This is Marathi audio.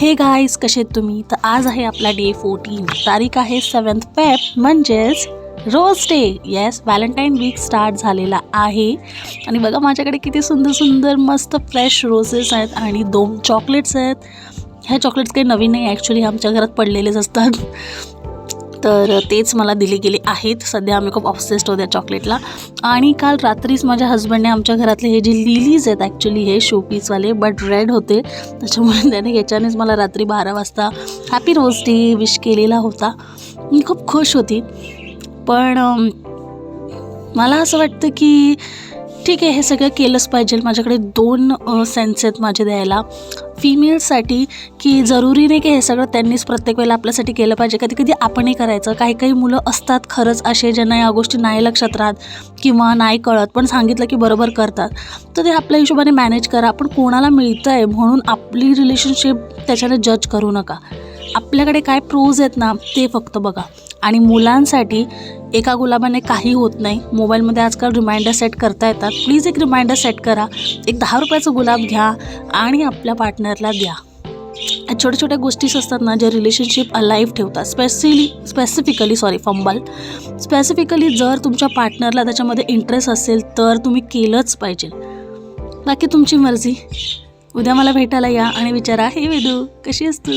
हे गाईज, कसे आहेत तुम्ही? तर आज आहे आपला डे 14, तारीख आहे 7 फेब, म्हणजेच rose day. Yes, Valentine week start झालेला आहे. आणि बघा माझ्याकडे किती सुंदर सुंदर मस्त फ्रेश रोजेस आहेत आणि 2 चॉकलेट्स आहेत. ह्या चॉकलेट्स काही नवीन नाही, ॲक्च्युली आमच्या घरात पडलेलेच असतात, तर तेच मला दिले गेले आहेत. सध्या आम्ही खूप ऑब्सेस्ड होत्या चॉकलेटला. आणि काल रात्रीच माझ्या हजबंडने आमच्या घरातले हे जे लिलीज आहेत, ॲक्च्युली हे शोपीसवाले बट रेड होते, त्याच्यामुळे त्याने याच्यानेच मला रात्री 12 वाजता हॅपी रोज डे विश केलेला होता. मी खूप खुश होती. पण मला असं वाटतं की ठीक आहे, हे सगळं केलंच पाहिजे. माझ्याकडे 2 सेन्स आहेत माझे द्यायला फिमेल्ससाठी, की जरुरी नाही की हे सगळं त्यांनीच प्रत्येक वेळेला आपल्यासाठी केलं पाहिजे. कधी कधी आपणही करायचं. काही काही मुलं असतात खरंच असे, ज्यांना या गोष्टी नाही लक्षात राहत किंवा नाही कळत, पण सांगितलं की बरोबर करतात. तर ते आपल्या हिशोबाने मॅनेज करा. पण कोणाला मिळतं आहे म्हणून आपली रिलेशनशिप त्याच्याने जज करू नका. आपल्याकडे काय प्रोज आहेत ना, ते फक्त बघा. आणि मुलांसाठी एका गुलाबाने काही होत नाही. मोबाईलमध्ये आजकाल रिमाइंडर सेट करता येतात. प्लीज एक रिमाइंडर सेट करा. एक 10 रुपयाचं गुलाब घ्या आणि आपल्या पार्टनरला द्या. छोट्या छोट्या गोष्टीच असतात ना, ज्या रिलेशनशिप अलाइव्ह ठेवतात. स्पेसिफिकली जर तुमच्या पार्टनरला त्याच्यामध्ये इंटरेस्ट असेल तर तुम्ही केलंच पाहिजे. बाकी तुमची मर्जी. उद्या मला भेटायला या आणि विचारा, हे वेदू कशी आहेस तू?